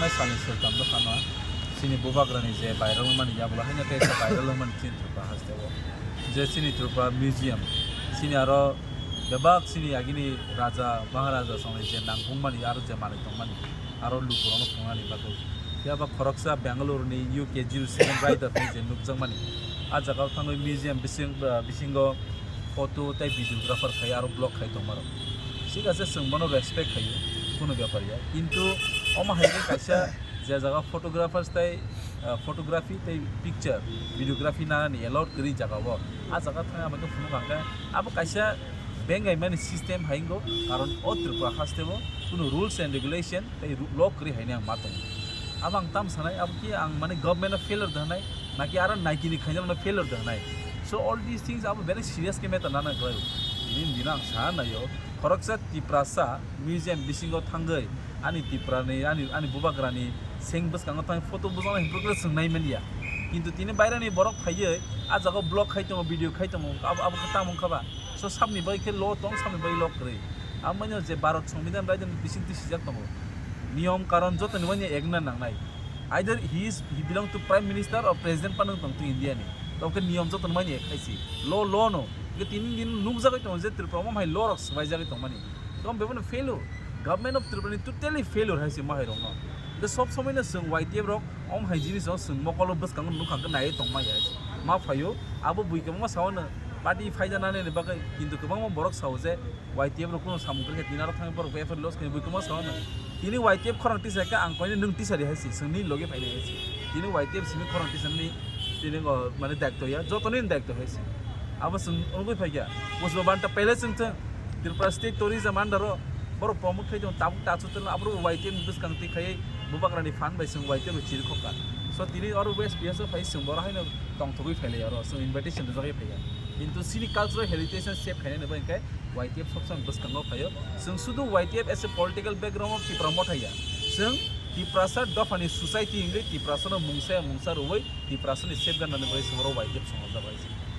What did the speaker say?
थांनाय साननि सोरखाम दखाना सिनि बुबाग्रानि जे भाइराल मानि जाबला हायना तेसा भाइराल मानि सिनि थ्रुपा हास्तेबो जे सिनि थ्रुपा म्यूजियम सिनि आरो बेबाक सिनि आगिनि राजा महाराजा संनाय जे नांगुं मानि आरो जे मानि दं मानि आरो लुपुरावनो खुंनानै बागै याबा खरकसा बेंगालुरुनि यूके जिल सेकेंड राइडर जे नुकजों मानि आ जागाव थाङै म्यूजियम बिसिंगो फटो ताइ भिडियोग्राफार खायो आरो ब्लग खायो दं मारो ঠিক আছে सोंबानो रेसपेक्ट खायो কোনো ব্যাপারিয়া কিন্তু অমা হাইকে কাইসা যে জায়গা ফটোগ্রাফার্স তাই ফটোগ্রাফি তাই পিকচার ভিডিওগ্রাফি নানি এলাউড করি জায়গাব আ জায়গা থাকে আমাকে ফোন কাঙ্কা আবো কাইসা বেঙ্গাই মানে সিস্টেম হাইঙ্গো কারণ ও ত্রিপুরা হাসতেব কোনো রুলস এন্ড রেগুলেশন তাই ল করি হাইনি আং মাতং আব আং তাম সানাই আব কি আং মানে গভর্নমেন্ট ফেলার দানাই নাকি আর নাইকিনি খাইনা ফেলার দানাই সো অল দিস থিংস আব ভেরি সিরিয়াস কে মেটা নানা গ্রাই দিন দিন আং সানাयो खरकसा तिप्रासा म्यूजियम बिसिंगो थांगै आनि तिप्रानि आनि बुबाग्रानि सें बसकांगो थां फटो बुजानो हिमप्रग्रेस सोंनाय मेलिया किन्तु तिनि बायरानि बरक फायो आ जागा ब्लग खाइतङ भिडियो खाइतङ अब तामं खाबा सो सामनि बाइके ल दं सामनि बाइ ल करे आमनो जे भारत संविधान रायजन बिसिं तिसि जाक दङ नियम कारण जतनि माने एकना नांनाय either he belong to prime minister or president पानं दं टू इंडिया नि तोके नियम जतनि माने खाइसि ल नो तीन दिन नुक जागै दं जे त्रिपुरा माहाय लरक सबाय जागै दं माने कम बेबनो फेलुर गभर्नमेंट ऑफ त्रिपुरा टोटली फेलुर हाइसे माहाय रंग द सब समयनो जों वाइटिएफ रक अम हाय जिनिस जों मकल बसकांग नुखांग नाय दं माय मा फायो आबो बुइके मा सावनो पार्टी फायजानानै बागै किन्तु गोबां बरक साव जे वाइटिएफ रक कोनो सामुग्री दिनार थाङै बरक बेफोर लस के बुइके मा सावनो तिनि वाइटिएफ खरंति साका आं कोइने नों टिसारि हाइसे जोंनि लगे फायनाय हाइसे तिनि वाइटिएफ सिनि खरंति साननि तिनि माने दायित्वया जतनि दायित्व हाइसे अब जों उनगै फायगा मुसबा बान्टा पहले जोंथों त्रिपुरा स्टेट टूरिज्म आन्डार बर प्रमुख खायदों ताबुक ताचुतल आब्रु वाइटिएफ बिसकांति खायै बुबाग्रानि फान बाय जों वाइटिएफ चिरि खका सो तिनि और वेस्ट बियास फाय जों बर हायनो तंथगै फायलाय आरो जों इनभाइटेशन जागै फायगा किन्तु सिनि कालचारेल हेरिटेज सेफ खायनो बायखाय वाइटिएफ सबसां बिसकांगाव फायो जों सुदु YTF as a political background of Tripura मथाया जों तिप्रासा दफानि सोसाइटी इंगै तिप्रासानो मुंसा रुबै तिप्रासानि सेफ गाननानै बाय जों वाइटिएफ संग जाबाय